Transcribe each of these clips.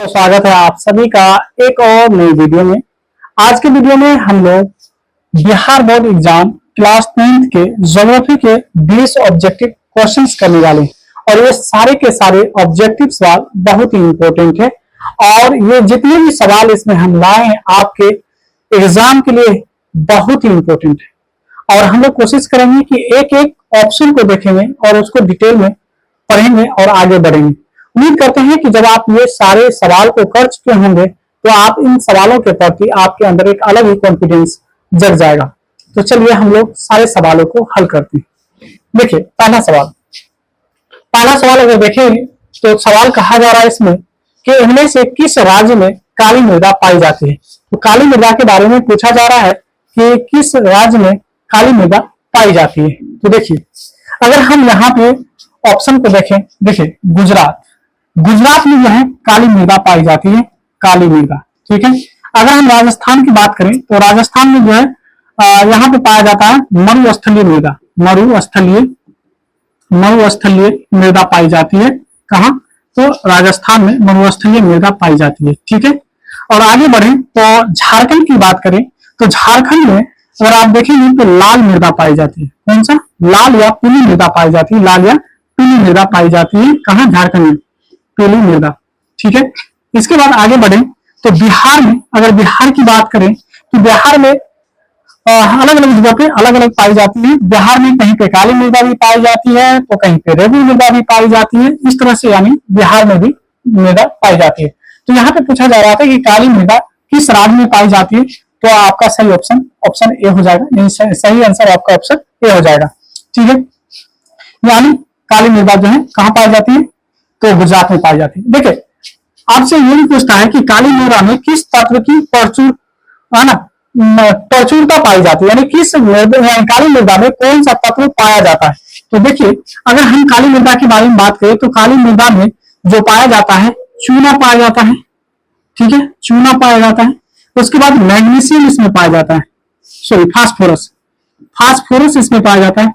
तो स्वागत है आप सभी का एक और नई वीडियो में। आज के वीडियो में हम लोग Bihar board exam class 9th के ज्योग्राफी के 20 ऑब्जेक्टिव क्वेश्चंस करने वाले हैं और ये सारे के सारे ऑब्जेक्टिव सवाल बहुत ही इंपॉर्टेंट है और ये जितने भी सवाल इसमें हम लाए हैं आपके एग्जाम के लिए बहुत ही इंपॉर्टेंट है और हम लोग कोशिश करेंगे कि एक एक ऑप्शन को देखेंगे और उसको डिटेल में पढ़ेंगे और आगे बढ़ेंगे। उम्मीद करते हैं कि जब आप ये सारे सवाल को कर चुके होंगे तो आप इन सवालों के प्रति आपके अंदर एक अलग ही कॉन्फिडेंस जग जाएगा। तो चलिए हम लोग सारे सवालों को हल करते हैं। देखिए पहला सवाल अगर देखें तो सवाल कहा जा रहा है इसमें कि इनमें से किस राज्य में काली मृदा पाई जाती है। तो काली मृदा के बारे में पूछा जा रहा है कि किस राज्य में काली मृदा पाई जाती है। तो देखिए अगर हम यहाँ पे ऑप्शन को देखें, देखिए गुजरात में जो है काली मृदा पाई जाती है, काली मृदा। ठीक है। अगर हम राजस्थान की बात करें तो राजस्थान में जो है यहाँ पे पाया जाता है मरुस्थलीय मृदा, मरुस्थलीय मृदा पाई जाती है। कहाँ? तो राजस्थान में मरुस्थलीय मृदा पाई जाती है। ठीक है। और आगे बढ़े तो झारखंड की बात करें तो झारखंड में अगर आप देखेंगे तो लाल मृदा पाई जाती है। कौन सा? लाल या पीली मृदा पाई जाती है, लाल या पीली मृदा पाई जाती है। कहाँ? झारखंड में पीली मृदा। ठीक है। इसके बाद आगे बढ़े तो बिहार में, अगर बिहार की बात करें तो बिहार में अलग अलग जगह पे अलग अलग पाई जाती है। बिहार में कहीं पे काली मृदा भी पाई जाती है तो कहीं पे रेगुलर मृदा भी पाई जाती है। इस तरह से यानी बिहार में भी मृदा पाई जाती है। तो यहाँ पे पूछा जा रहा था कि काली मृदा किस राज्य में पाई जाती है, तो आपका सही ऑप्शन ए हो जाएगा। सही आंसर आपका ऑप्शन ए हो जाएगा। ठीक है। यानी काली मृदा जो है कहाँ पाई जाती है, तो गुजरात में पाई जाती है। देखिए आपसे ये भी पूछता है कि काली मृदा में किस तत्व की प्रचुरता पाई जाती है, यानी किस काली मृदा में कौन सा तत्व पाया जाता है। तो देखिए अगर हम काली मृदा के बारे में बात करें तो काली मृदा में जो पाया जाता है चूना पाया जाता है। ठीक है, चूना पाया जाता है। उसके बाद मैग्नीशियम इसमें पाया जाता है, सॉरी फास्फोरस इसमें पाया जाता है,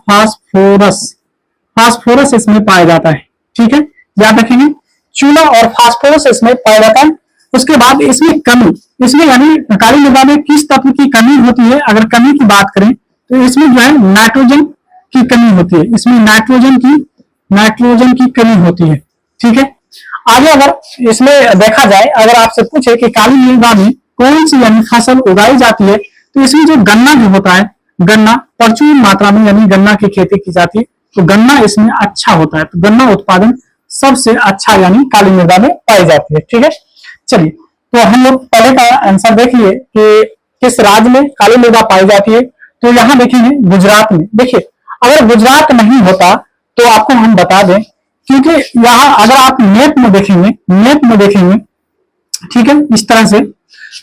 फास्फोरस इसमें पाया जाता है। ठीक है, याद रखेंगे चूना और फास्फोरस इसमें पाया जाता है। उसके बाद इसमें कमी, इसमें यानी काली मृदा में किस तत्व की कमी होती है, अगर कमी की बात करें तो इसमें जो है नाइट्रोजन की कमी होती है, इसमें नाइट्रोजन की कमी होती है। ठीक है। आगे अगर इसमें देखा जाए, अगर आपसे पूछे कि काली मृदा में कौन सी यानी फसल उगाई जाती है, तो इसमें जो गन्ना जो होता है, गन्ना प्रचुर मात्रा में यानी गन्ना की खेती की जाती है, तो गन्ना इसमें अच्छा होता है। तो गन्ना उत्पादन सबसे अच्छा यानी काली मृदा में पाई जाती है। ठीक है। चलिए तो हम लोग पहले का आंसर देखिए कि किस राज्य में काली मृदा पाई जाती है। तो यहाँ देखेंगे गुजरात में। देखिए अगर गुजरात नहीं होता तो आपको हम बता दें, क्योंकि यहाँ अगर आप मैप में देखेंगे, ठीक है, इस तरह से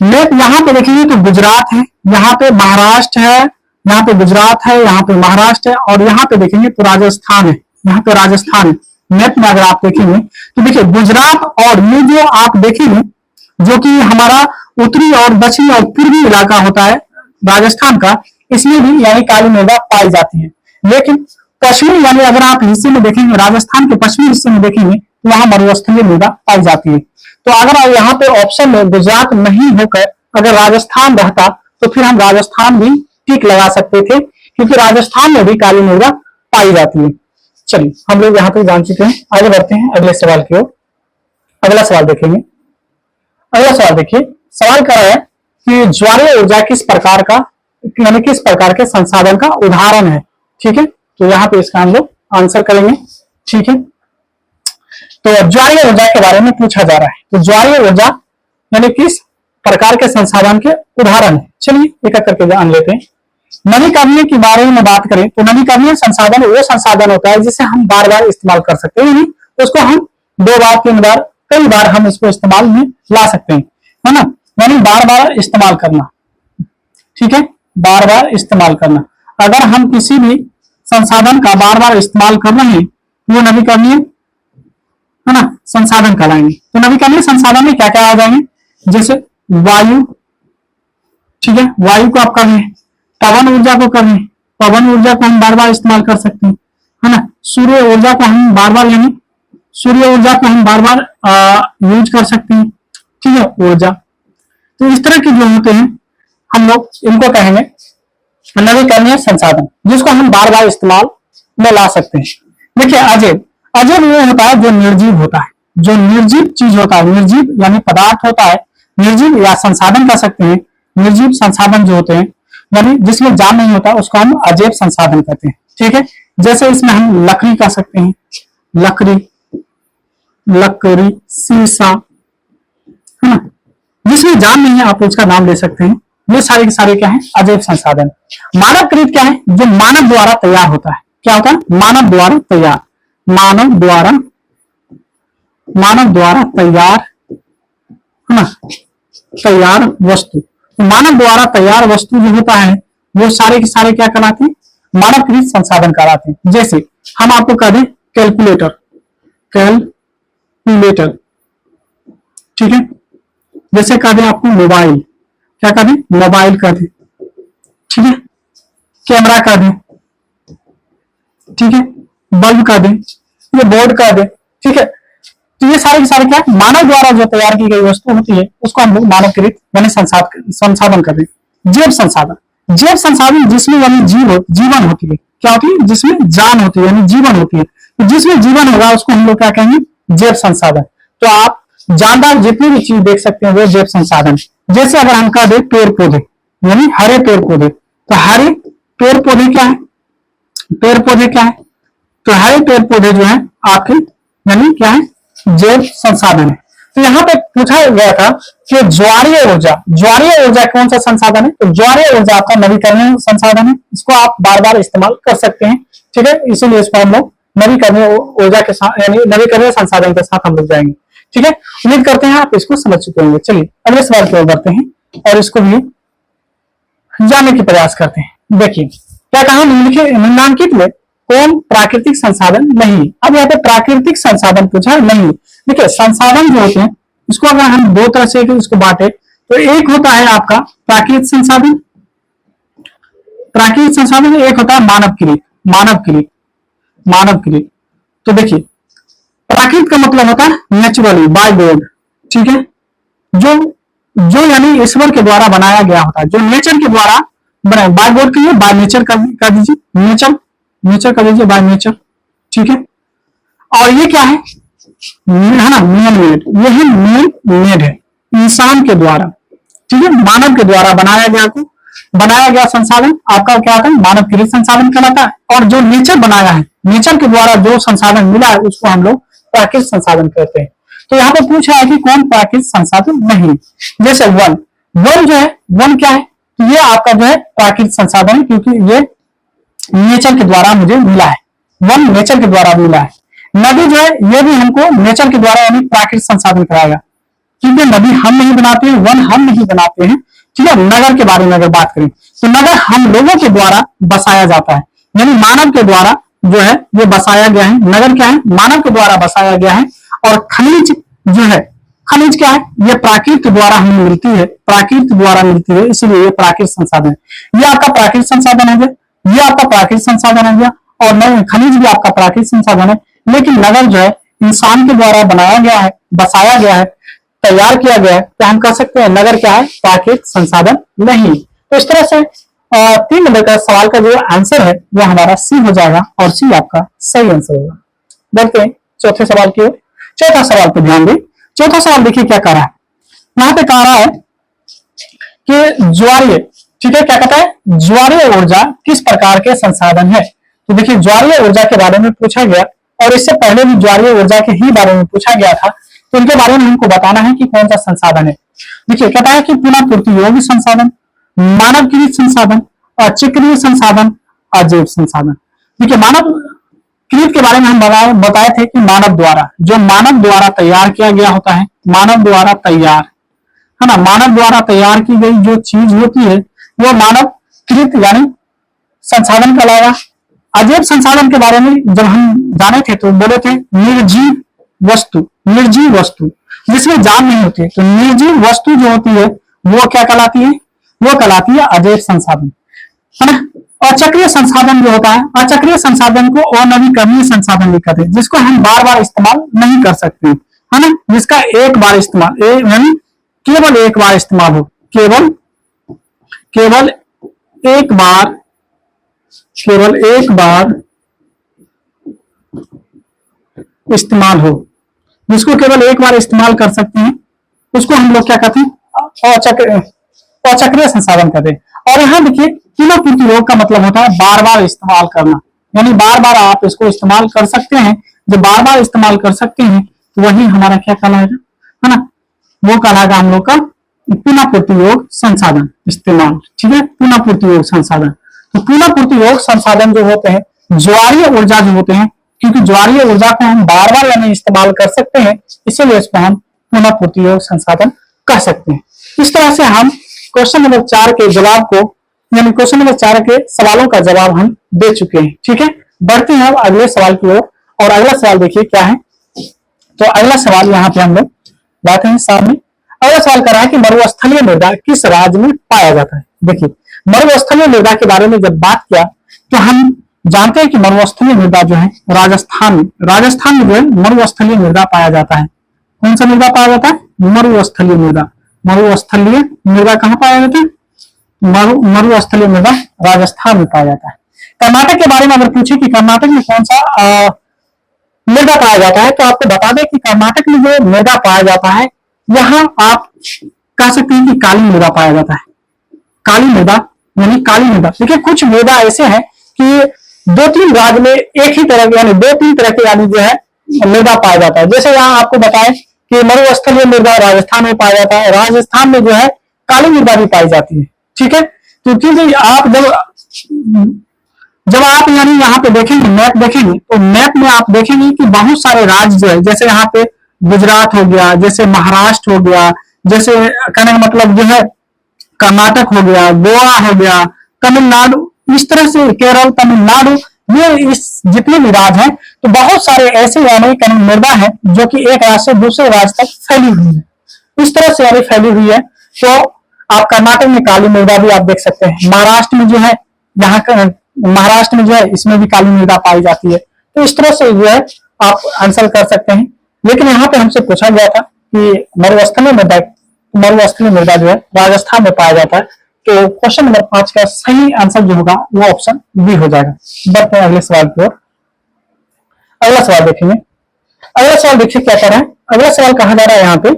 मैप यहाँ पे देखेंगे तो गुजरात है, यहाँ पे महाराष्ट्र है, यहाँ पे गुजरात है, यहाँ पे महाराष्ट्र है और यहाँ पे देखेंगे तो राजस्थान है, यहाँ पे राजस्थान है। मैप में अगर आप देखेंगे तो देखिए गुजरात और ये जो आप देखेंगे जो कि हमारा उत्तरी और दक्षिणी और पूर्वी इलाका होता है राजस्थान का, इसमें भी यानी काली मृदा पाई जाती है। लेकिन पश्चिमी यानी अगर आप हिस्से में देखेंगे, राजस्थान के पश्चिमी हिस्से में देखेंगे तो वहां मरुस्थलीय मृदा पाई जाती है। तो अगर यहाँ पे ऑप्शन में गुजरात नहीं होकर अगर राजस्थान रहता तो फिर हम राजस्थान भी टिक लगा सकते थे, क्योंकि राजस्थान में भी काली मृदा पाई जाती है। चलिए हम लोग यहाँ पे जान चुके हैं, आगे बढ़ते हैं अगले सवाल की ओर। अगला सवाल देखेंगे। अगला सवाल देखिए, सवाल कर रहा है कि ज्वारीय ऊर्जा किस प्रकार का यानी किस प्रकार के संसाधन का उदाहरण है। ठीक है, तो यहाँ पे इसका हम लोग आंसर करेंगे। ठीक है, तो ज्वारीय ऊर्जा के बारे में पूछा जा रहा है। तो ज्वारीय ऊर्जा यानी किस प्रकार के संसाधन के उदाहरण है। चलिए एक एक करके जान लेते हैं। नवीकरणीय के बारे में बात करें तो नवीकरणीय संसाधन वो संसाधन होता है जिसे हम बार बार इस्तेमाल कर सकते हैं, यानी उसको हम 2 बार 3 बार कई बार हम इसको इस्तेमाल में ला सकते हैं, है ना, यानी बार बार इस्तेमाल करना। ठीक है, बार बार इस्तेमाल करना। अगर हम किसी भी संसाधन का बार बार इस्तेमाल कर रहे हैं वो नवीकरणीय है ना संसाधन कहलाएंगे। तो नवीकरणीय संसाधन में क्या क्या आ जाएंगे, जैसे वायु। ठीक है, वायु को आप कर रहे हैं, पवन ऊर्जा को कर रहे हैं, पवन ऊर्जा को हम बार बार इस्तेमाल कर सकते हैं, है ना। सूर्य ऊर्जा को हम बार बार यूज कर सकते हैं। ठीक है, ऊर्जा। तो इस तरह के जो होते हैं हम लोग इनको कहेंगे नवीकरणीय संसाधन, जिसको हम बार बार इस्तेमाल में ला सकते हैं। देखिए अजैव, अजैव वो होता है जो निर्जीव होता है, जो निर्जीव चीज होता है, निर्जीव यानी पदार्थ होता है, निर्जीव या संसाधन कह सकते हैं। निर्जीव संसाधन जो होते हैं यानी जिसमें जान नहीं होता उसको हम अजैव संसाधन कहते हैं। ठीक है, जैसे इसमें हम लकड़ी कह सकते हैं, लकड़ी, लकड़ी, शीशा, है ना, जिसमें जान नहीं है आप उसका नाम ले सकते हैं। ये सारे के सारे क्या है, अजैव संसाधन। मानवकृत क्या है, जो मानव द्वारा तैयार होता है। क्या होता है, मानव द्वारा तैयार, मानव द्वारा तैयार, है ना, तैयार वस्तु। तो मानव द्वारा तैयार वस्तु जो होता है वो सारे के सारे क्या कहलाते हैं, मानवकृत संसाधन कहलाते हैं। जैसे हम आपको कह दें कैलकुलेटर, कैलकुलेटर, ठीक है। जैसे कह दें आपको मोबाइल, क्या कह दें, मोबाइल कह दें, ठीक है। कैमरा कह दें, ठीक है। बल्ब कह दें, ये बोर्ड कह दें, ठीक है। तो ये सारे के सारे क्या, मानव द्वारा जो तैयार की गई वस्तु होती है उसको हम लोग मानवकृत यानी संसाधन कहते हैं। जैव संसाधन, जैव संसाधन जिसमें यानी जीवन होती है। क्या होती है, जिसमें जान होती है यानी जीवन होती है। तो जिसमें जीवन होगा उसको हम लोग क्या कहेंगे, जैव संसाधन। तो आप जानदार जितनी भी चीज देख सकते हैं वो जैव संसाधन। जैसे अगर हम कह दें पेड़ पौधे यानी हरे पेड़ पौधे, तो हरे पेड़ पौधे क्या है, पेड़ पौधे क्या है, तो हरे पेड़ पौधे जो है आपके यानी क्या है, जैव संसाधन है। तो यहाँ पे पूछा गया था कि ज्वारीय ऊर्जा, ज्वारीय ऊर्जा कौन सा संसाधन है, तो ज्वारीय ऊर्जा आपका नवीकरणीय संसाधन है। इसको आप बार बार इस्तेमाल कर सकते हैं, ठीक है। इसीलिए इसको हम लोग नवीकरणीय ऊर्जा के साथ यानी नवीकरणीय संसाधन के साथ हम लोग जाएंगे, ठीक है। उम्मीद करते हैं आप इसको समझ चुके होंगे। चलिए अगले सवाल की ओर बढ़ते हैं और इसको भी जानने के प्रयास करते हैं। देखिए क्या कहा, निम्नलिखित में कौन प्राकृतिक संसाधन नहीं। अब यहाँ पे प्राकृतिक संसाधन पूछा नहीं। देखिए संसाधन जो होते हैं इसको अगर हम दो तरह से इसको बांटे तो एक होता है आपका प्राकृतिक संसाधन, प्राकृतिक संसाधन, एक होता है मानवकृत, मानवकृत, मानवकृत। तो देखिए प्राकृतिक का मतलब होता है नेचुरली, बाय गॉड, ठीक है। जो यानी ईश्वर के द्वारा बनाया गया होता है, जो नेचर के द्वारा बनाया, बाय गॉड के लिए बाय नेचर कर दीजिए, नेचर, नेचर कर दीजिए, बाय नेचर, ठीक है। और ये क्या है ना, मैन मेड, ये है मैन मेड है, इंसान के द्वारा, ठीक है, मानव के द्वारा बनाया गया संसाधन आपका क्या होता है, मानवकृत संसाधन कहलाता है। और जो नेचर बनाया है, नेचर के द्वारा जो संसाधन मिला है उसको हम लोग प्राकृतिक संसाधन कहते हैं। तो यहाँ पे पूछा है कि कौन प्राकृतिक संसाधन नहीं। जैसे वन, वन जो है, वन क्या है, तो ये आपका जो है प्राकृतिक संसाधन है क्योंकि ये नेचर के द्वारा मुझे मिला है, वन नेचर के द्वारा मिला है। नदी जो है ये भी हमको नेचर के द्वारा यानी प्राकृतिक संसाधन कराएगा, क्योंकि नदी हम नहीं बनाते हैं, वन हम नहीं बनाते हैं, ठीक है। नगर के बारे में अगर बात करें तो नगर हम लोगों के द्वारा बसाया जाता है, यानी मानव के द्वारा जो है ये बसाया गया है। नगर क्या है, मानव के द्वारा बसाया गया है। और खनिज जो है, खनिज क्या है, ये प्राकृतिक द्वारा हमें मिलती है, प्राकृतिक द्वारा मिलती है, इसीलिए ये प्राकृतिक संसाधन है। ये आपका प्राकृतिक संसाधन हो गया, ये आपका प्राकृतिक संसाधन हो गया, और खनिज भी आपका प्राकृतिक संसाधन है। लेकिन नगर जो है इंसान के द्वारा बनाया गया है, बसाया गया है, तैयार किया गया है, तो हम कह सकते हैं नगर क्या है, प्राकृतिक संसाधन नहीं। तो इस तरह से 3 नंबर का सवाल का जो आंसर है वो हमारा सी हो जाएगा और सी आपका सही आंसर होगा। बढ़ते हैं चौथे सवाल की ओर। चौथा सवाल पर ध्यान दें। चौथा सवाल देखिए क्या कह रहा है, यहाँ पे कह रहा है कि ज्वारीय, ठीक है, क्या कहता है, ज्वारीय ऊर्जा किस प्रकार के संसाधन है। तो देखिए ज्वारीय ऊर्जा के बारे में पूछा गया और इससे पहले भी ज्वारीय ऊर्जा के ही बारे में पूछा गया था, तो इनके बारे में हमको बताना है कि कौन सा संसाधन है। देखिए कहता है कि पुनः पूर्ति योग्य संसाधन, मानवकृत संसाधन, अचक्रीय संसाधन, अजैव संसाधन। देखिए मानवकृत के बारे में हम बताए थे कि मानव द्वारा, जो मानव द्वारा तैयार किया गया होता है, मानव द्वारा तैयार, है ना, मानव द्वारा तैयार की गई जो चीज होती है वो मानवकृत यानी संसाधन कहलाएगा। अजैव संसाधन के बारे में जब हम जाने थे तो बोले थे निर्जीव वस्तु, निर्जीव वस्तु जिसमें जान नहीं होती है, तो निर्जीव वस्तु जो होती है वो क्या कहलाती है, वो कहलाती है अजैव संसाधन, है ना। अचक्रीय संसाधन जो होता है, अचक्रीय संसाधन को अनवीकरणीय संसाधन भी कहते हैं, जिसको हम बार बार इस्तेमाल नहीं कर सकते, है ना, जिसका एक बार इस्तेमाल यानी केवल एक बार इस्तेमाल हो, केवल केवल एक बार, केवल एक बार इस्तेमाल हो, जिसको केवल एक बार इस्तेमाल कर सकते हैं, उसको हम लोग क्या कहते हैं, अचक्रिय संसाधन कहते हैं। और यहाँ देखिए पुनःपूर्ति योग का मतलब होता है बार बार इस्तेमाल करना, यानी बार बार आप इसको इस्तेमाल कर सकते हैं। जब बार बार इस्तेमाल कर सकते हैं तो वही हमारा क्या कहलाएगा, है ना, वो कहलाएगा हम लोग का पुनःपूर्ति योग संसाधन इस्तेमाल। ठीक है, पुनःपूर्ति योग संसाधन। तो पुनःपूर्ति योग संसाधन जो होते हैं ज्वारीय ऊर्जा जो होते हैं, क्योंकि ज्वारीय ऊर्जा को हम बार बार यानी इस्तेमाल कर सकते हैं, इसीलिए इसको हम पुनःपूर्ति योग संसाधन कह सकते हैं। इस तरह से हम क्वेश्चन नंबर 4 के जवाब को, यानी क्वेश्चन नंबर 4 के सवालों का जवाब हम दे चुके हैं। ठीक है, बढ़ते हैं अब अगले सवाल की ओर। और अगला सवाल देखिए क्या है। तो अगला सवाल यहाँ पे हम लोग लाते हैं सामने। अगला सवाल कर रहा है कि मरुस्थलीय मृदा किस राज्य में पाया जाता है। देखिए, मरुस्थलीय मृदा के बारे में जब बात किया तो हम जानते हैं कि मरुस्थलीय मृदा जो है राजस्थान में जो है मरुस्थलीय मृदा पाया जाता है। कौन सा मृदा पाया जाता है? मरुस्थलीय मृदा। मरुस्थलीय मृदा कहाँ पाया जाता है? मरुस्थलीय मृदा राजस्थान में पाया जाता है। कर्नाटक के बारे में अगर पूछे कि कर्नाटक में कौन सा मृदा पाया जाता है, तो आपको बता दें कि कर्नाटक में जो मृदा पाया जाता है, यहाँ आप कह सकते हैं कि काली मृदा पाया जाता है। काली मृदा यानी काली मृदा। देखिए, कुछ मृदा ऐसे हैं कि 2-3 राज्य में एक ही तरह यानी 2-3 तरह के यानी जो है मृदा पाया जाता है। जैसे यहाँ आपको बताएं कि मरुस्थलीय मृदा राजस्थान में पाया जाता है, राजस्थान में जो है काली मृदा भी पाई जाती है। ठीक है, तो क्योंकि आप जब आप यानी यहाँ पे देखेंगे, मैप देखेंगे, तो मैप में आप देखेंगे कि बहुत सारे राज्य जो है, जैसे यहाँ पे गुजरात हो गया, जैसे महाराष्ट्र हो गया, जैसे कहने का मतलब जो है कर्नाटक हो गया, गोवा हो गया, तमिलनाडु, इस तरह से केरल, तमिलनाडु, ये इस जितने भी राज्य हैं, तो बहुत सारे ऐसे यानी मृदा है जो कि एक राज्य से दूसरे राज्य तक फैली हुई है। इस तरह से यानी फैली हुई है। तो आप कर्नाटक में काली मृदा भी आप देख सकते हैं। महाराष्ट्र में जो है, यहाँ महाराष्ट्र में जो है इसमें भी काली मृदा पाई जाती है। तो इस तरह से जो है आप आंसर कर सकते हैं। लेकिन यहाँ पे हमसे पूछा गया था कि मरुस्थलीय मृदा जो है राजस्थान में पाया जाता है। तो क्वेश्चन नंबर 5 का सही आंसर जो होगा वो ऑप्शन बी हो जाएगा। बढ़ते हैं अगले सवाल की ओर। अगला सवाल देखेंगे। अगला सवाल देखिए क्या कर रहा है। अगला सवाल कहा जा रहा है यहाँ पे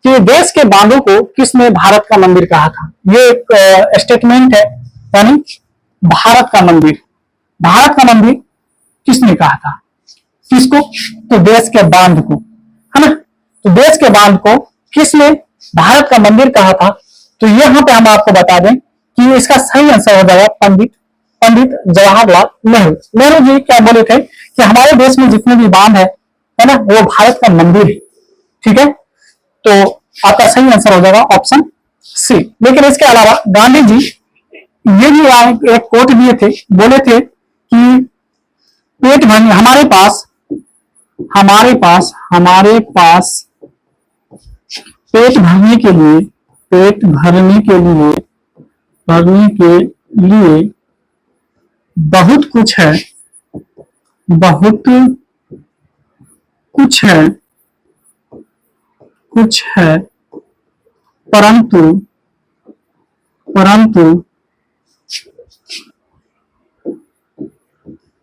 कि देश के बांधों को किसने भारत का मंदिर कहा था। ये एक स्टेटमेंट है, यानी भारत का मंदिर किसने कहा था? किसको? तो देश के बांध को, है ना। तो देश के बांध को किसने भारत का मंदिर कहा था? तो यहाँ पे हम आपको बता दें कि इसका सही आंसर हो जाएगा पंडित जवाहरलाल नेहरू। नेहरू जी क्या बोले थे कि हमारे देश में जितने भी बांध है ना, वो भारत का मंदिर है। ठीक है, तो आपका सही आंसर हो जाएगा ऑप्शन सी। लेकिन इसके अलावा गांधी जी ये भी एक कोट दिए थे, बोले थे कि पेट भरने हमारे पास पेट भरने के लिए बहुत कुछ है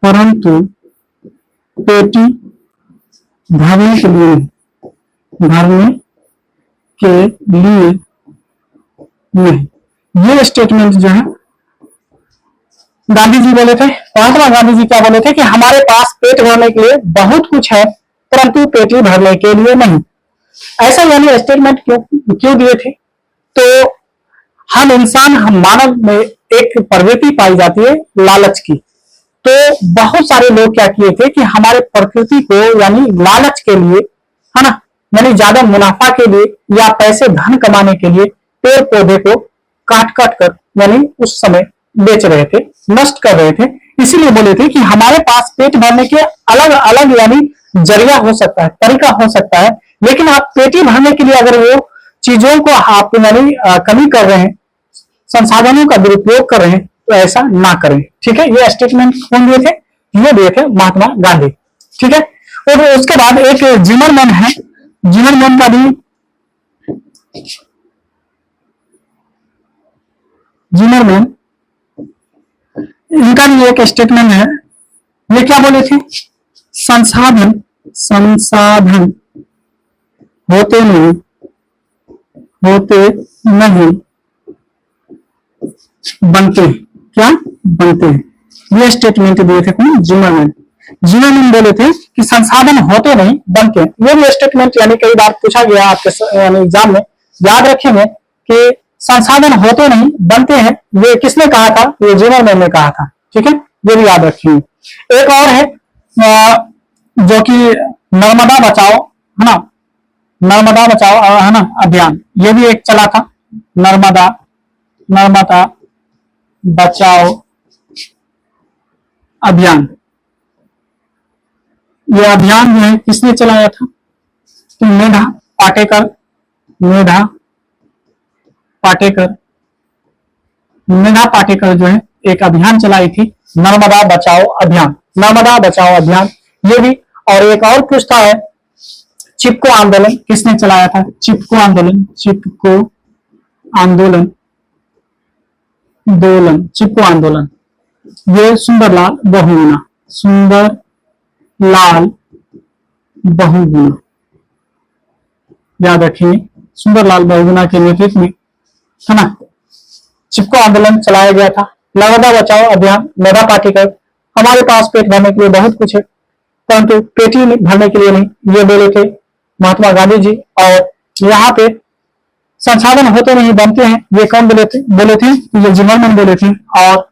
परंतु पेटी भरने के लिए नहीं। ये स्टेटमेंट जो है गांधी जी बोले थे। महात्मा गांधी जी क्या बोले थे कि हमारे पास पेट भरने के लिए बहुत कुछ है परंतु पेटी भरने के लिए नहीं। ऐसा यानी स्टेटमेंट क्यों दिए थे? तो हम मानव में एक प्रवृत्ति पाई जाती है लालच की। तो बहुत सारे लोग क्या किए थे कि हमारे प्रकृति को यानी लालच के लिए, है ना, यानी ज्यादा मुनाफा के लिए या पैसे धन कमाने के लिए पेड़ पौधे को काट कर यानी उस समय बेच रहे थे, नष्ट कर रहे थे। इसीलिए बोले थे कि हमारे पास पेट भरने के अलग अलग यानी जरिया हो सकता है, तरीका हो सकता है, लेकिन आप पेटी भरने के लिए अगर वो चीजों को आप यानी कमी कर रहे हैं, संसाधनों का दुरुपयोग कर रहे हैं, तो ऐसा ना करें। ठीक है, ये स्टेटमेंट कौन दिए थे? ये दिए थे महात्मा गांधी। ठीक है, और उसके बाद एक जिमरमैन है, जिमरमैन का भी जिमरमैन, इनका भी एक स्टेटमेंट है। ये क्या बोले थे? संसाधन संसाधन होते नहीं बनते। क्या बनते हैं? ये स्टेटमेंट दिए थे कौन? जिमरमैन। जिमरमैन बोले थे कि संसाधन होते नहीं बनते हैं। ये भी स्टेटमेंट यानी कई बार पूछा गया आपके यानी एग्जाम में, याद रखेंगे कि संसाधन होते नहीं बनते हैं, ये किसने कहा था? ये जिमरमैन ने कहा था। ठीक है, ये भी याद रखिए। एक और है जो कि नर्मदा बचाओ, है ना, नर्मदा बचाओ, है ना, अभियान, ये भी एक चला था। नर्मदा बचाओ अभियान, ये अभियान जो है किसने चलाया था? तो मेधा पाटेकर जो है एक अभियान चलाई थी, नर्मदा बचाओ अभियान। नर्मदा बचाओ अभियान ये भी। और एक और पूछता है, चिपको आंदोलन किसने चलाया था? चिपको आंदोलन ये सुंदरलाल बहुगुणा, याद रखिए, सुंदरलाल बहुगुणा के नेतृत्व में, है ना, चिपको आंदोलन चलाया गया था। नर्मदा बचाओ अभियान, मेधा पाटेकर। हमारे पास पेट भरने के लिए बहुत कुछ है, परंतु पेटी भरने के लिए नहीं, ये बोले थे महात्मा गांधी जी। और यहाँ पे संसाधन होते नहीं बनते हैं, ये कौन बोले थे? ये जिमरमैन बोले थे। और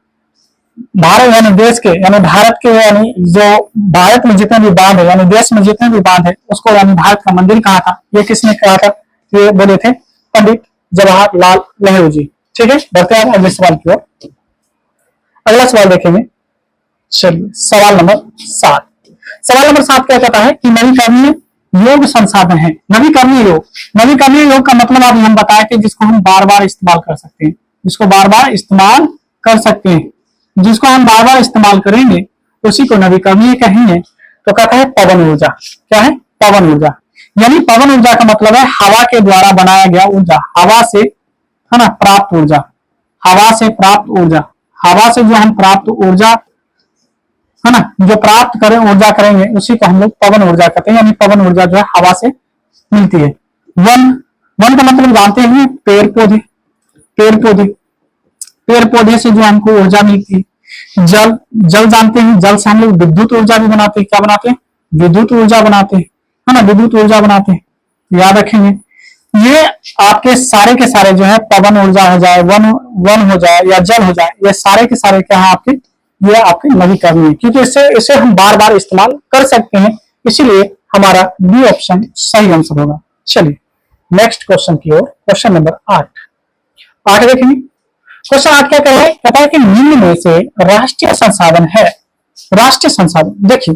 भारत यानी देश के यानी भारत के यानी जो भारत में जितने भी बांध है यानी देश में जितने भी बांध है उसको यानी भारत का मंदिर कहा था, ये किसने कहा था? ये बोले थे पंडित जवाहरलाल नेहरू जी। ठीक है, बढ़ते हैं अगले सवाल की ओर। अगला सवाल देखेंगे, चलिए सवाल नंबर 7। सवाल नंबर 7 क्या कहता है कि नवीकरणीय योग संसाधन है। नवीकरणीय योग का मतलब अभी हम बताए थे, जिसको हम बार बार इस्तेमाल कर सकते हैं, जिसको बार बार इस्तेमाल करेंगे उसी को नवीकरणीय कहेंगे। तो कहता है पवन ऊर्जा। क्या है? पवन ऊर्जा। यानी पवन ऊर्जा का मतलब है हवा के द्वारा बनाया गया ऊर्जा, हवा से, है ना, प्राप्त ऊर्जा, हवा से जो हम प्राप्त ऊर्जा, है ना, जो प्राप्त करें ऊर्जा करेंगे उसी को हम लोग पवन ऊर्जा कहते हैं। यानी पवन ऊर्जा जो है हवा से मिलती है। वन का मतलब जानते हैं, पेड़ पौधे से जो हमको ऊर्जा मिलती है। जल जानते हैं, जल से हम लोग विद्युत ऊर्जा भी बनाते हैं। क्या बनाते हैं? विद्युत ऊर्जा बनाते हैं, है ना, विद्युत ऊर्जा बनाते हैं, याद रखेंगे। ये आपके सारे के सारे जो है पवन ऊर्जा हो जाए, वन हो जाए या जल हो जाए, ये सारे के सारे क्या है आपके? ये आपके नवीकरणीय, क्योंकि इसे हम बार बार इस्तेमाल कर सकते हैं, इसीलिए हमारा बी ऑप्शन सही आंसर होगा। चलिए नेक्स्ट क्वेश्चन की ओर, क्वेश्चन नंबर 8 देखेंगे। क्वेश्चन 8 क्या कह रहा है? कहता है कि निम्न में से राष्ट्रीय संसाधन है। राष्ट्रीय संसाधन देखिए,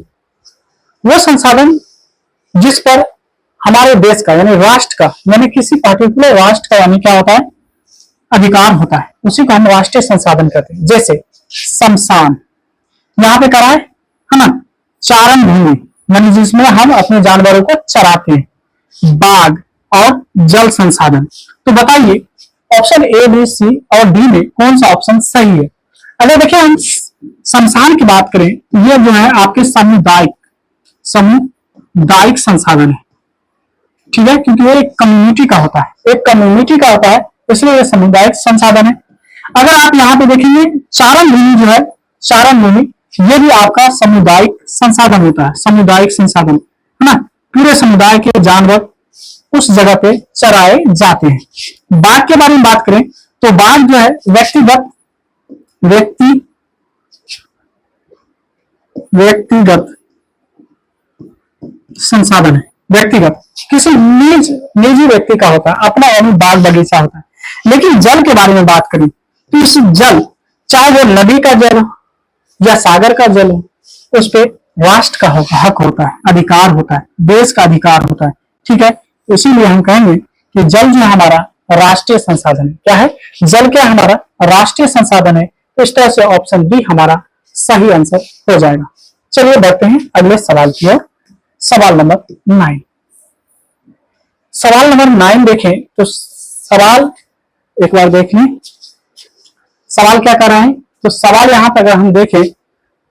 वो संसाधन जिस पर हमारे देश का यानी राष्ट्र का यानी किसी पार्टिकुलर राष्ट्र का यानी क्या होता है? अधिकार होता है, उसी को हम राष्ट्रीय संसाधन कहते हैं। जैसे शमशान, यहाँ पे करा है ना, चारण भूमि यानी जिसमें हम अपने जानवरों को चराते हैं। बाघ और जल संसाधन। तो बताइए ऑप्शन ए, बी, सी और डी में कौन सा ऑप्शन सही है? अगर देखिए हम शमशान की बात करें, ये जो है आपके सामुदायिक संसाधन है। ठीक है, क्योंकि ये एक कम्युनिटी का होता है, इसलिए ये सामुदायिक संसाधन है। अगर आप यहाँ पे देखेंगे चारण भूमि जो है, चारण भूमि ये भी आपका सामुदायिक संसाधन होता है, सामुदायिक संसाधन, है ना, पूरे समुदाय के जानवर उस जगह पे चराए जाते हैं। बाघ के बारे में बात करें तो बाघ जो है व्यक्तिगत संसाधन है। व्यक्तिगत किसी निजी व्यक्ति का होता है, अपना यानी बाग बगीचा होता है। लेकिन जल के बारे में बात करें तो इस जल, चाहे वो नदी का जल हो या सागर का जल हो, उस पे राष्ट्र का हक होता है, अधिकार होता है, देश का अधिकार होता है। ठीक है, इसीलिए हम कहेंगे कि जल जो हमारा राष्ट्रीय संसाधन है। क्या है? जल क्या हमारा राष्ट्रीय संसाधन है। इस तरह से ऑप्शन बी हमारा सही आंसर हो जाएगा। चलिए बढ़ते हैं अगले सवाल की ओर। सवाल नंबर 9 देखें तो सवाल एक बार देख लें, सवाल क्या कर रहे हैं। तो सवाल यहाँ पर अगर हम देखें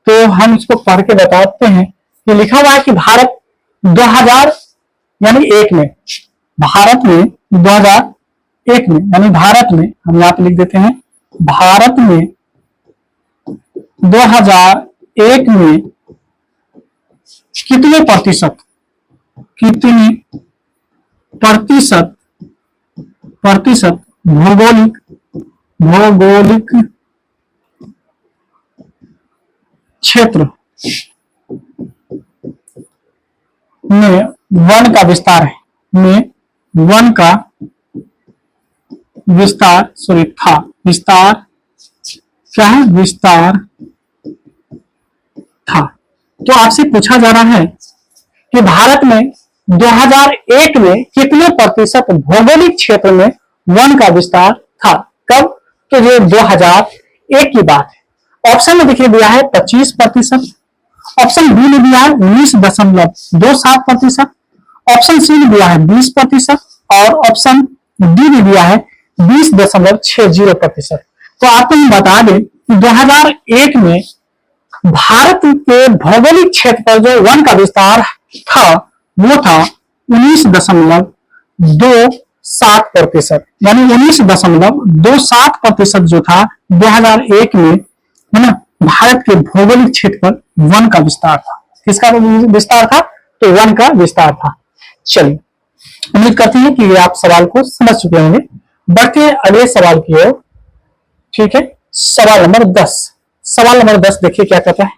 तो हम इसको पढ़ के बताते हैं कि लिखा हुआ है कि भारत 2000 यानी एक में, भारत में 2001 में, यानी भारत में हम यहाँ पे लिख देते हैं, भारत में 2001 में कितने प्रतिशत, कितने प्रतिशत भौगोलिक क्षेत्र में वन का विस्तार है, में वन का विस्तार था, विस्तार क्या है, विस्तार था। तो आपसे पूछा जा रहा है कि भारत में 2001 में कितने प्रतिशत भौगोलिक क्षेत्र में वन का विस्तार था। कब, तो ये 2001 की बात है। ऑप्शन में देखिए दिया है 25%, ऑप्शन बी में दिया है 19.27%, ऑप्शन सी में दिया है 20% और ऑप्शन डी में दिया है 20.60%। तो आपको हम बता दें कि 2001 में भारत के भौगोलिक क्षेत्र पर जो वन का विस्तार था वो था 19.27%, यानी 19.27% जो था 2001 में, है ना, भारत के भौगोलिक क्षेत्र पर वन का विस्तार था। किसका विस्तार था, तो वन का विस्तार था। चलिए, उम्मीद करते हैं कि आप सवाल को समझ चुके होंगे। बढ़ते हैं अगले सवाल की ओर। ठीक है, सवाल नंबर 10। सवाल नंबर 10 देखिए क्या कहता है।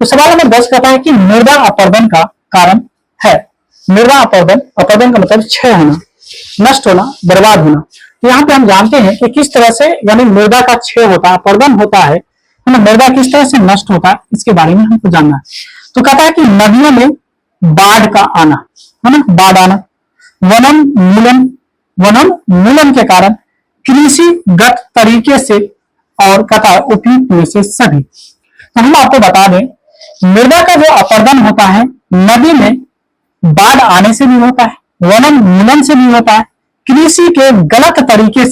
तो सवाल नंबर 10 कहता है कि मृदा अपरदन का कारण है। मृदा अपरदन, अपरदन का मतलब क्षय होना, नष्ट होना, बर्बाद होना। तो यहाँ पे हम जानते हैं कि किस तरह से यानी मृदा का क्षय होता है, अपरदन होता है ना, मृदा किस तरह से नष्ट होता है, इसके बारे में हमको जानना है। तो कहता है कि नदियों में बाढ़ का आना, है ना, बाढ़ आना, वनोन्मूलन के कारण, कृषिगत तरीके से, और कहता है उपयुक्त में से सभी। तो हम आपको बता दें, मृदा का जो अपरदन होता है नदी में बाढ़ आने से भी होता है, वनोन्मूलन से भी होता है, कृषि के गलत तरीके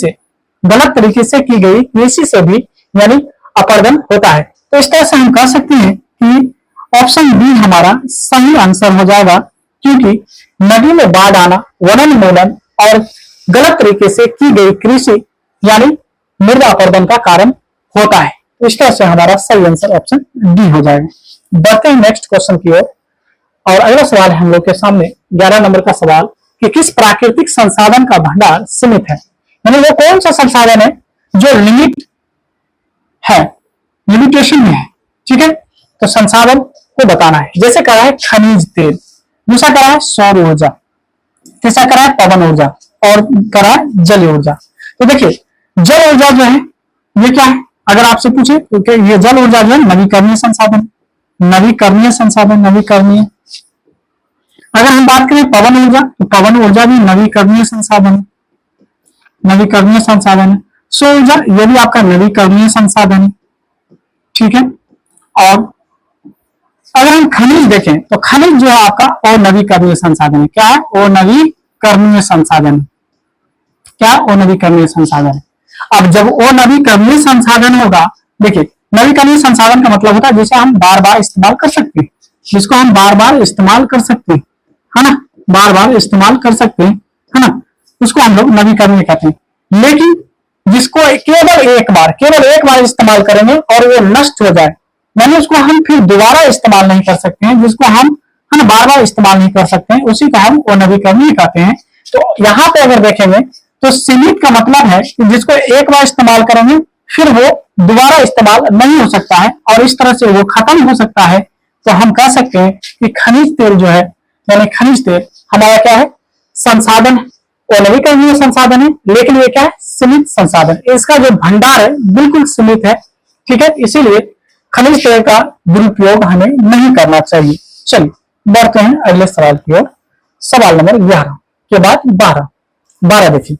से की गई कृषि से भी यानी अपरदन होता है। तो इस तरह से हम कह सकते हैं कि ऑप्शन बी हमारा सही आंसर हो जाएगा, क्योंकि नदी में बाढ़ आना, वनोन्मूलन और गलत तरीके से की गई कृषि यानी मृदा अपरदन का कारण होता है। इस तरह से हमारा सही आंसर ऑप्शन डी हो जाएगा। बढ़ते हैं नेक्स्ट क्वेश्चन की ओर। और अगला सवाल है हम लोग के सामने 11 नंबर का सवाल कि किस प्राकृतिक संसाधन का भंडार सीमित है, यानी वो कौन सा संसाधन है जो लिमिट है, लिमिटेशन में है। ठीक है, तो संसाधन को बताना है। जैसे कह रहा है खनिज तेल, दूसरा कह रहा है सौर ऊर्जा, तीसरा कह रहा है पवन ऊर्जा और कह रहा है जल ऊर्जा। तो देखिए जल ऊर्जा जो है ये क्या है, अगर आपसे पूछे तो ये जल ऊर्जा जो है नवीकरणीय संसाधन, नवीकरणीय। अगर हम बात करें पवन ऊर्जा, तो पवन ऊर्जा भी नवीकरणीय संसाधन है। सौर ऊर्जा ये भी आपका नवीकरणीय संसाधन है। ठीक है, और अगर हम खनिज देखें तो खनिज जो है आपका अनवीकरणीय संसाधन है। क्या है, अनवीकरणीय संसाधन। क्या अनवीकरणीय संसाधन है। अब जब अनवीकरणीय संसाधन होगा, देखिए नवीकरणीय संसाधन का मतलब होता है जिसे हम बार बार इस्तेमाल कर सकते हैं, जिसको हम बार बार इस्तेमाल कर सकते हैं, है ना, बार बार इस्तेमाल कर सकते हैं, है ना, उसको हम लोग नवीकरणीय कहते हैं। लेकिन जिसको केवल एक बार इस्तेमाल करेंगे और वो नष्ट हो जाए, यानी उसको हम फिर दोबारा इस्तेमाल नहीं कर सकते हैं, जिसको हम है ना बार बार इस्तेमाल नहीं कर सकते हैं, उसी को हम अनवीकरणीय कहते हैं। तो यहाँ पे अगर देखेंगे तो सीमित का मतलब है कि जिसको एक बार इस्तेमाल करेंगे फिर वो दोबारा इस्तेमाल नहीं हो सकता है और इस तरह से वो खत्म हो सकता है। तो हम कह सकते हैं कि खनिज तेल जो है, यानी खनिज तेल हमारा क्या है, संसाधन, अनवीकरणीय संसाधन है, लेकिन ये क्या है, सीमित संसाधन। इसका जो भंडार है बिल्कुल सीमित है। ठीक है, इसीलिए खनिज तेल का दुरुपयोग हमें नहीं करना चाहिए। चलिए बढ़ते हैं अगले सवाल की ओर। सवाल नंबर 11 के बाद 12 देखिए।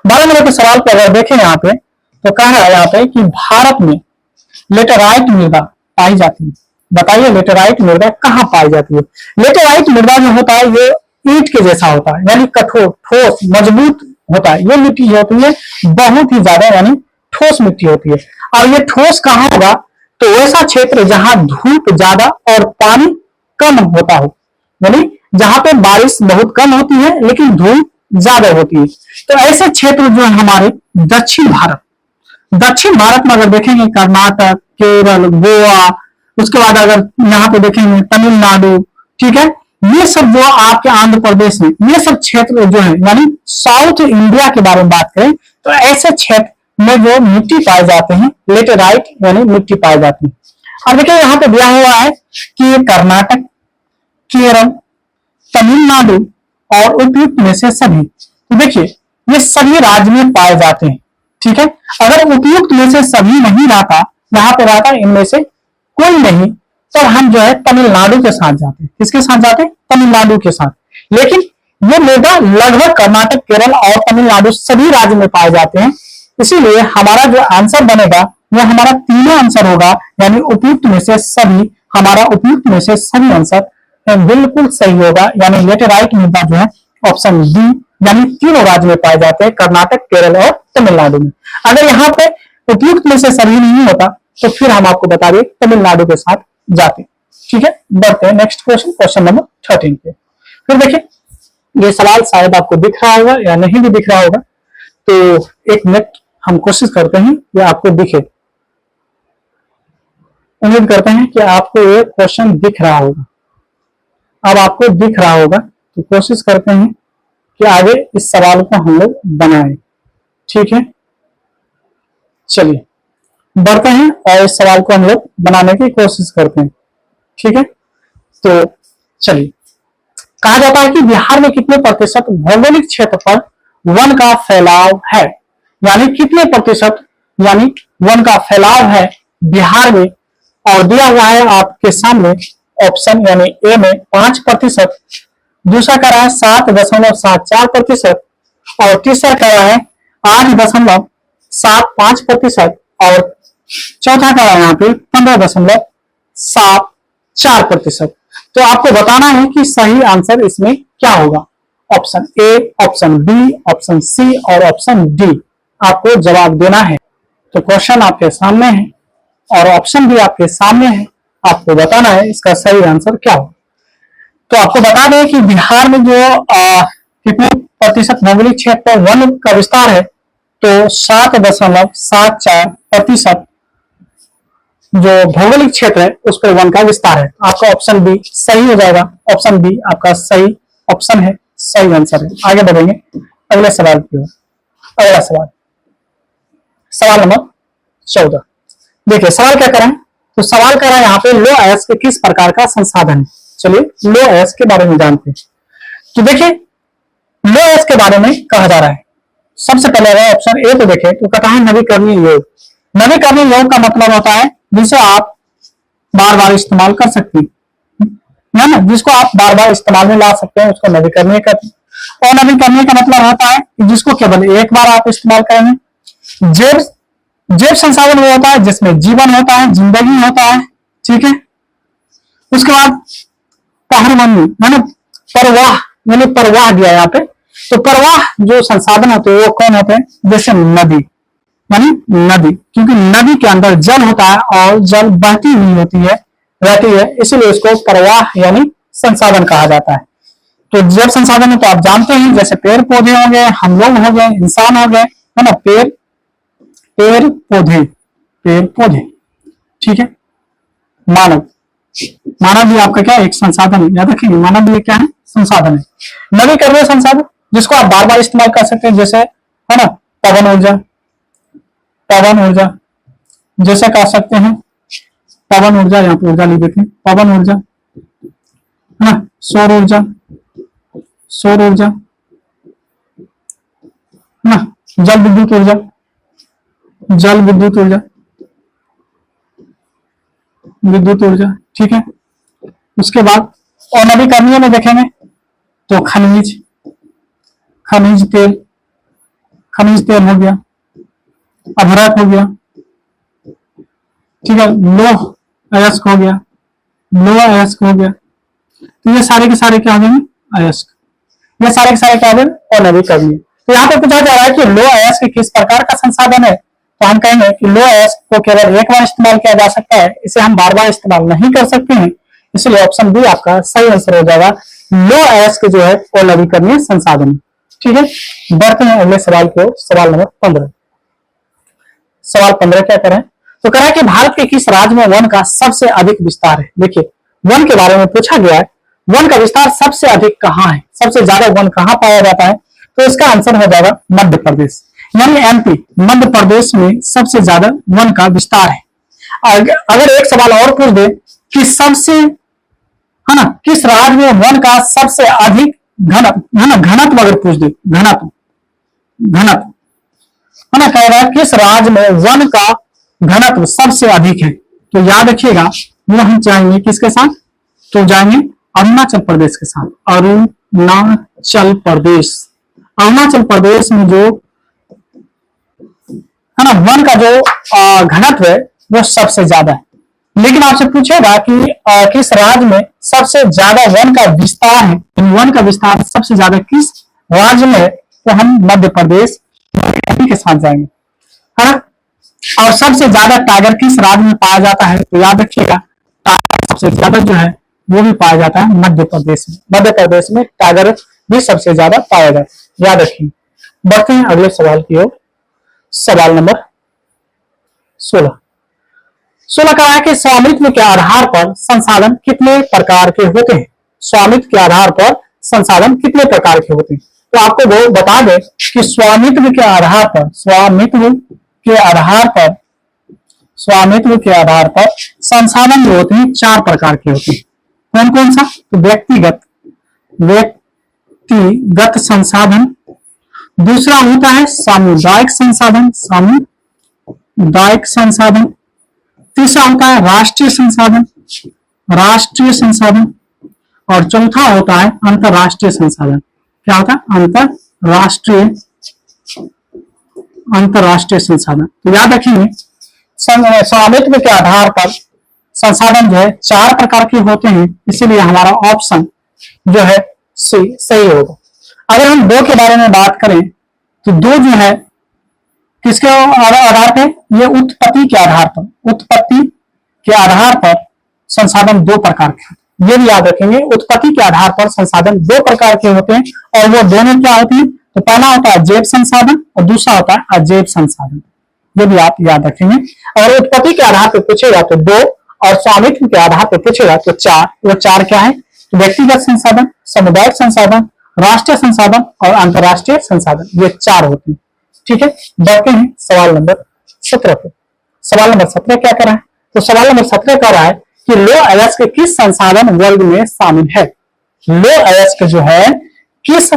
12 नंबर के सवाल पर अगर देखें यहाँ पे तो कह रहा है यहाँ पे कि भारत में लेटेराइट मृदा पाई जाती है। बताइए लेटेराइट मृदा कहाँ पाई जाती है। लेटेराइट मृदा जो होता है ये ईंट के जैसा होता है, यानी कठोर, ठोस, मजबूत होता है। ये मिट्टी जो होती है बहुत ही ज्यादा यानी ठोस मिट्टी होती है। और ये ठोस कहाँ होगा, तो ऐसा क्षेत्र जहां धूप ज्यादा और पानी कम होता हो, यानी जहां पे बारिश बहुत कम होती है लेकिन धूप ज्यादा होती है। तो ऐसे क्षेत्र जो है हमारे दक्षिण भारत में अगर देखेंगे कर्नाटक, केरल, गोवा, उसके बाद अगर यहाँ पे देखेंगे तमिलनाडु, ठीक है, ये सब जो आपके आंध्र प्रदेश में, ये सब क्षेत्र जो है यानी साउथ इंडिया के बारे में बात करें तो ऐसे क्षेत्र में जो मिट्टी पाए जाते हैं लेटेराइट यानी मिट्टी पाई जाती है। अब देखिए यहाँ पे दिया हुआ है कि कर्नाटक, केरल, तमिलनाडु और उपयुक्त में से सभी, तो देखिए ये सभी राज्य में पाए जाते हैं, ठीक है। अगर उपयुक्त में से सभी नहीं रहता, यहाँ पे रहता इनमें से कोई नहीं, तो हम जो है तमिलनाडु के साथ जाते हैं। किसके साथ जाते हैं? तमिलनाडु के साथ। लेकिन ये मृदा लगभग कर्नाटक, केरल और तमिलनाडु सभी राज्य में पाए जाते हैं, इसीलिए हमारा जो आंसर बनेगा वो हमारा तीनों आंसर होगा, यानी उपयुक्त में से सभी, हमारा उपयुक्त में से सभी आंसर बिल्कुल सही होगा। यानी लेटेराइट मृदा जो है ऑप्शन डी, यानी तीनों राज्य में पाए जाते हैं, कर्नाटक, केरल और तमिलनाडु में। अगर यहाँ पे उपयुक्त में से सभी नहीं होता तो फिर हम आपको बता दें तमिलनाडु के साथ जाते, ठीक है। बढ़ते हैं नेक्स्ट क्वेश्चन, क्वेश्चन नंबर 13 पे। फिर देखिए ये सवाल शायद आपको दिख रहा होगा या नहीं भी दिख रहा होगा, तो एक मिनट हम कोशिश करते हैं कि आपको दिखे। उम्मीद करते हैं कि आपको ये क्वेश्चन दिख रहा होगा। अब आपको दिख रहा होगा तो कोशिश करते हैं कि आगे इस सवाल को हम लोग बनाएं, ठीक है। चलिए बढ़ते हैं और इस सवाल को हम लोग बनाने की कोशिश करते हैं, ठीक है। तो चलिए, कहा जाता है कि बिहार में कितने प्रतिशत भौगोलिक क्षेत्रफल वन का फैलाव है, यानी कितने प्रतिशत यानी वन का फैलाव है बिहार में, और दिया हुआ है आपके सामने ऑप्शन, यानी ए में 5%, दूसरा कह रहा है 7.74%, और तीसरा कह रहा है 8.75%, और चौथा कह रहा है यहाँ पे 15.74%। तो आपको बताना है कि सही आंसर इसमें क्या होगा। Option A, option B, option C और ऑप्शन डी आपको जवाब देना है। तो क्वेश्चन आपके सामने है और ऑप्शन भी आपके सामने है, आपको बताना है इसका सही आंसर क्या होगा। तो आपको बता दें कि बिहार में जो कितने प्रतिशत भौगोलिक क्षेत्र पर वन का विस्तार है, तो 7.74% जो भौगोलिक क्षेत्र है उस पर वन का विस्तार है। आपका ऑप्शन बी सही हो जाएगा। ऑप्शन बी आपका सही ऑप्शन है, सही आंसर है। आगे बढ़ेंगे अगले सवाल की ओर। अगला सवाल, सवाल नंबर 14। देखिए सवाल क्या करें, तो सवाल कर रहा है यहाँ पे लो अयस्क किस प्रकार का संसाधन है। चलिए लो अयस्क के बारे में जानते हैं। तो देखिए लो अयस्क के बारे में कहा जा रहा है। सबसे पहले ऑप्शन ए तो देखें तो कहता है नवीकरणीय योग। नवीकरणीय योग का मतलब होता है जिसे आप बार बार इस्तेमाल कर सकते हैं, है ना, जिसको आप बार बार इस्तेमाल में ला सकते हैं, उसको नवीकरणीय कहते हैं। और नवीकरणीय का मतलब होता है जिसको केवल एक बार आप इस्तेमाल करेंगे। जैव संसाधन वो होता है जिसमें जीवन होता है, जिंदगी होता है, ठीक है। उसके बाद पारवन्य है ना, परवाह यानी परवाह दिया यहाँ पे। तो परवाह जो संसाधन होते हैं वो कौन होते हैं, जैसे नदी, यानी नदी, क्योंकि नदी के अंदर जल होता है और जल बहती हुई होती है, रहती है, इसीलिए उसको परवाह यानी संसाधन कहा जाता है। तो जल संसाधन है तो आप जानते हैं जैसे पेड़ पौधे हो गए, हम लोग हो गए, इंसान हो गए, है ना, पेड़ पौधे, ठीक है। मानव भी आपका क्या एक संसाधन है, याद रखिए मानव भी क्या है, संसाधन है। नवीकरणीय संसाधन जिसको आप बार बार इस्तेमाल कर सकते हैं, जैसे है ना पवन ऊर्जा जैसे कह सकते हैं पवन ऊर्जा, यहाँ पे ऊर्जा लिख देते हैं, पवन ऊर्जा है ना, सौर ऊर्जा है ना, जल विद्युत ऊर्जा, ठीक है। उसके बाद और नवीकरणीय में देखेंगे तो खनिज तेल हो गया, अभ्रक हो गया, ठीक है, लौह अयस्क हो गया, तो ये सारे के सारे क्या हो जाएंगे, अयस्क, ये सारे के सारे क्या हो गए और नवीकरणीय। तो यहाँ पे पूछा जा रहा है कि लो अयस्क किस प्रकार का संसाधन है, तो हम कहेंगे कि लो अयस्क को केवल एक बार इस्तेमाल किया जा सकता है, इसे हम बार बार इस्तेमाल नहीं कर सकते हैं, इसलिए ऑप्शन बी आपका सही आंसर हो जाएगा। लो अयस्क जो है वो नवीकरणीय संसाधन। ठीक है, बढ़ते हैं अगले सवाल को, सवाल नंबर 15। सवाल 15 क्या करें, तो कह रहा है कि भारत के किस राज्य में वन का सबसे अधिक विस्तार है। देखिए वन के बारे में पूछा गया है, वन का विस्तार सबसे अधिक कहाँ है, सबसे ज्यादा वन कहाँ पाया जाता है, तो इसका आंसर हो जाएगा मध्य प्रदेश, यानी एमपी, मध्य प्रदेश में सबसे ज्यादा वन का विस्तार है। अगर एक सवाल और पूछ दे कि सबसे है ना किस राज्य में वन का सबसे अधिक घनत्व अगर पूछ दे, घनत्व है ना, कह रहा है किस राज्य में वन का घनत्व सबसे अधिक है, तो याद रखिएगा वो हम जाएंगे किसके साथ, तो जाएंगे अरुणाचल प्रदेश के साथ। अरुणाचल प्रदेश, अरुणाचल प्रदेश में जो है ना वन का जो घनत्व है वो सबसे ज्यादा है। लेकिन आपसे पूछेगा कि किस राज्य में सबसे ज्यादा वन का विस्तार है, वन का विस्तार सबसे ज्यादा किस राज्य में है, तो हम मध्य प्रदेश के साथ जाएंगे, है ना। और सबसे ज्यादा टाइगर किस राज्य में पाया जाता है, तो याद रखिएगा टाइगर सबसे ज्यादा जो है वो भी पाया जाता है मध्य प्रदेश में। मध्य प्रदेश में टाइगर भी सबसे ज्यादा पाया जाता है, याद रखिए। बढ़ते हैं अगले सवाल की ओर, सवाल नंबर 16। 16 कहा है कि स्वामित्व के आधार पर संसाधन कितने प्रकार के होते हैं। स्वामित्व के आधार पर संसाधन कितने प्रकार के होते हैं, तो आपको वो बता दें कि स्वामित्व के आधार पर संसाधन जो होते हैं 4 प्रकार के होते हैं। कौन कौन सा, तो व्यक्तिगत संसाधन, दूसरा होता है सामुदायिक संसाधन, तीसरा होता है राष्ट्रीय संसाधन, और चौथा होता है अंतरराष्ट्रीय संसाधन। क्या होता है, अंतरराष्ट्रीय संसाधन। तो याद रखेंगे स्वामित्व के आधार पर संसाधन जो है 4 प्रकार के होते हैं, इसीलिए हमारा ऑप्शन जो है सही होगा। अगर हम 2 के बारे में बात करें तो 2 जो है किसके आधार पर, ये उत्पत्ति के आधार पर संसाधन 2 प्रकार के, ये भी याद रखेंगे। उत्पत्ति के आधार पर संसाधन 2 प्रकार के होते हैं, और वो दोनों क्या होते हैं, तो पहला होता है जैव संसाधन और दूसरा होता है अजैव संसाधन, ये भी आप याद रखेंगे। और उत्पत्ति के आधार पर पूछेगा तो 2, और स्वामित्व के आधार पर पूछेगा तो 4। वो 4 क्या है, तो व्यक्तिगत संसाधन, सामुदायिक संसाधन, राष्ट्रीय संसाधन और अंतरराष्ट्रीय संसाधन, ये 4 होते हैं। ठीक है, बढ़ते हैं सवाल नंबर 17 पे। सवाल नंबर 17 क्या कर रहा है, तो सवाल नंबर 17 कह रहा है कि लो अयस्क किस संसाधन वर्ग में शामिल है। लो अयस्क जो है किस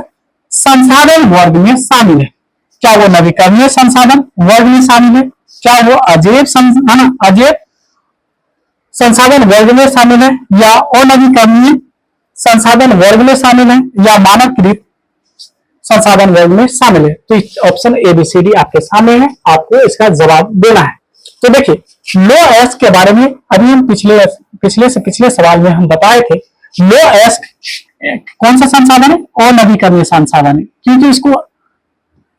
संसाधन वर्ग में शामिल है, क्या वो नवीकरणीय संसाधन वर्ग में शामिल है, क्या वो अजैव संसाधन वर्ग में शामिल है, या अनवीकरणीय संसाधन वर्ग में शामिल है, या मानवकृत संसाधन वर्ग में शामिल है। तो ऑप्शन ABCD आपके सामने है, आपको इसका जवाब देना है। तो देखिए लो अयस्क के बारे में अभी हम पिछले सवाल में हम बताए थे, लो अयस्क कौन सा संसाधन है, अनवीकरणीय संसाधन है, क्योंकि इसको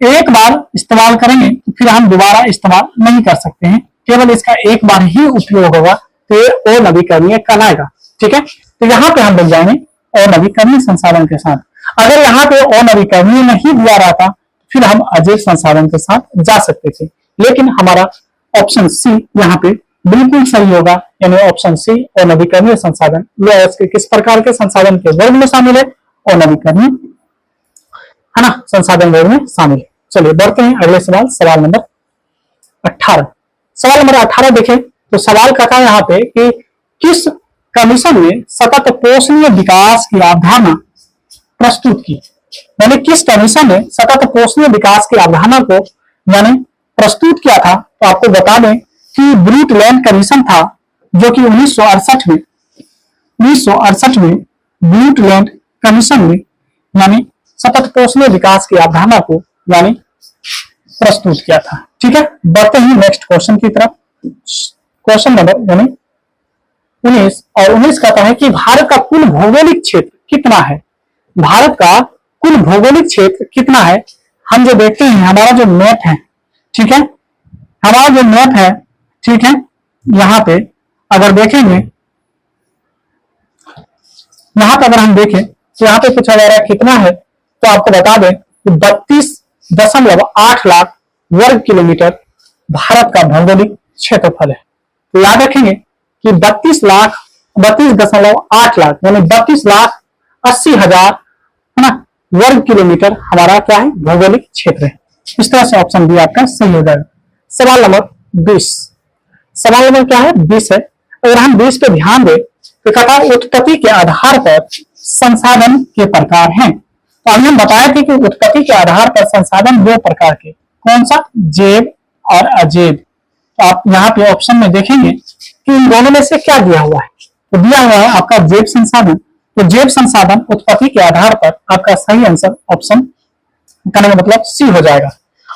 एक बार इस्तेमाल करेंगे तो फिर हम दोबारा इस्तेमाल नहीं कर सकते हैं, केवल इसका एक बार ही उपयोग होगा, तो ये अनवीकरणीय कहलाएगा। ठीक है, तो यहाँ पे हम लग जाएंगे अनवीकरणीय संसाधन के साथ। अगर यहाँ पे अनवीकरणीय नहीं दिया रहता फिर हम अजैव संसाधन के साथ जा सकते थे, लेकिन हमारा ऑप्शन सी यहाँ पे बिल्कुल सही होगा, यानी ऑप्शन सी अनवीकरणीय संसाधन। लो अयस्क किस प्रकार के संसाधन के वर्ग में शामिल है, अनवीकरणीय है ना संसाधन वर्ग में शामिल है। चलिए बढ़ते हैं अगले सवाल, सवाल नंबर 18। सवाल नंबर 18 देखें तो सवाल कहता है यहाँ पे कि किस कमीशन ने सतत पोषणीय विकास की अवधारणा प्रस्तुत की, यानी किस कमीशन ने सतत पोषणीय विकास की अवधारणा को यानी प्रस्तुत किया था। तो आपको बता दें कि ब्रूटलैंड कमीशन था, जो कि 1968 में ब्रूटलैंड कमीशन ने यानी सतत पोषणीय विकास की अवधारणा को यानी प्रस्तुत किया था। ठीक है, बढ़ते हैं नेक्स्ट क्वेश्चन की तरफ। क्वेश्चन नंबर यानी 19, और 19 कहता है कि भारत का कुल भौगोलिक क्षेत्र कितना है। भारत का कुल भौगोलिक क्षेत्र कितना है, हम जो देखते हैं हमारा जो मैप है, ठीक है, हमारा जो मैप है, ठीक है, यहाँ पे अगर देखेंगे, यहाँ पे अगर हम देखें तो यहाँ पे पूछा जा रहा है कितना है, तो आपको बता दें कि 32.8 लाख वर्ग किलोमीटर भारत का भौगोलिक क्षेत्रफल है। तो याद रखेंगे कि 32.8 लाख यानी 32,80,000 है ना वर्ग किलोमीटर हमारा क्या है, भौगोलिक क्षेत्र है। इस तरह से ऑप्शन बी आपका सही हो जाएगा। सवाल नंबर 20, सवाल नंबर क्या है, 20 है। अगर हम 20 पे ध्यान दें तो कथा उत्पत्ति के आधार पर संसाधन के प्रकार हैं। तो हमने बताया था कि उत्पत्ति के आधार पर संसाधन दो प्रकार के, कौन सा, जैव और अजैव। तो आप यहाँ पे ऑप्शन में देखेंगे कि इन दोनों में से क्या दिया हुआ है, तो दिया हुआ है आपका जैव संसाधन। तो जैव संसाधन उत्पत्ति के आधार पर आपका सही आंसर ऑप्शन करने का मतलब सी हो जाएगा।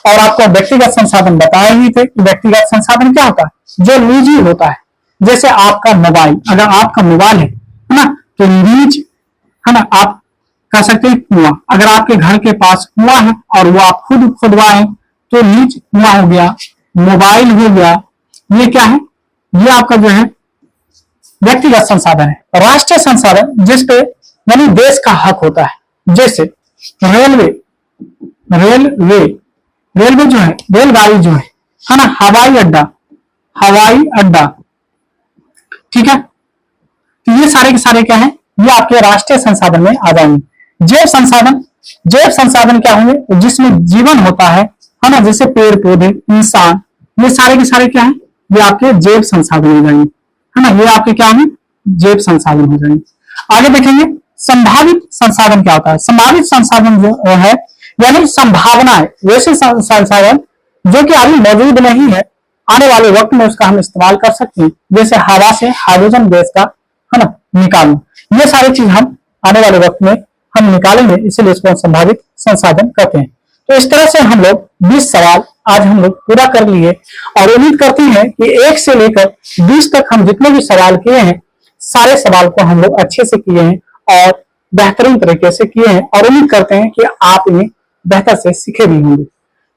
और आपको व्यक्तिगत संसाधन बताए ही थे कि व्यक्तिगत संसाधन क्या होता है, जो निजी होता है। जैसे आपका मोबाइल, अगर आपका मोबाइल है ना, तो निज है ना, आप कह सकते हैं कुआं। अगर आपके घर के पास कुआं है और वो आप खुद खुदवाए तो निज कुआं हो गया, मोबाइल हो गया। ये क्या है, ये आपका जो है व्यक्तिगत संसाधन है। राष्ट्रीय संसाधन जिसपे यानी देश का हक होता है, जैसे रेलवे, रेलवे जो है, रेलगाड़ी जो है ना, हवाई अड्डा, ठीक है। तो ये सारे के सारे क्या है, ये आपके राष्ट्रीय संसाधन में आ जाएंगे। जैव संसाधन क्या होंगे, जिसमें जीवन होता है ना, जैसे पेड़ पौधे, इंसान, ये सारे के सारे क्या है, ये आपके जैव संसाधन हो जाएंगे, है ना, ये आपके क्या होंगे, जैव संसाधन हो जाएंगे। आगे देखेंगे संभावित संसाधन क्या होता है। संभावित संसाधन जो है यानी संभावना है, वैसे संसाधन जो कि अभी मौजूद नहीं है, आने वाले वक्त में उसका हम इस्तेमाल कर सकते हैं। जैसे हवा से हाइड्रोजन गैस का है ना निकालना, ये सारी चीज हम आने वाले वक्त में हम निकालेंगे, इसीलिए इसको संभावित संसाधन कहते हैं। तो इस तरह से हम लोग 20 सवाल आज हम लोग पूरा कर लिए और उम्मीद करते हैं कि 1 से लेकर 20 तक हम जितने भी सवाल किए हैं, सारे सवाल को हम लोग अच्छे से किए हैं और बेहतरीन तरीके से किए हैं, और उम्मीद करते हैं कि आप इन्हें बेहतर से सीखे भी होंगे।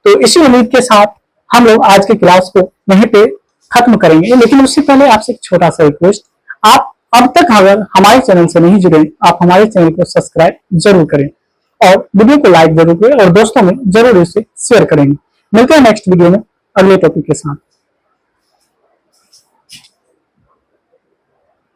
तो इसी उम्मीद के साथ हम लोग आज की क्लास को यहीं पे खत्म करेंगे। लेकिन उससे पहले आपसे एक छोटा सा रिक्वेस्ट, आप अब तक अगर हमारे चैनल से नहीं जुड़े, आप हमारे चैनल को सब्सक्राइब जरूर करें और वीडियो को लाइक जरूर करें और दोस्तों में जरूर इसे शेयर करेंगे। मिलते हैं नेक्स्ट वीडियो में अगले टॉपिक के साथ।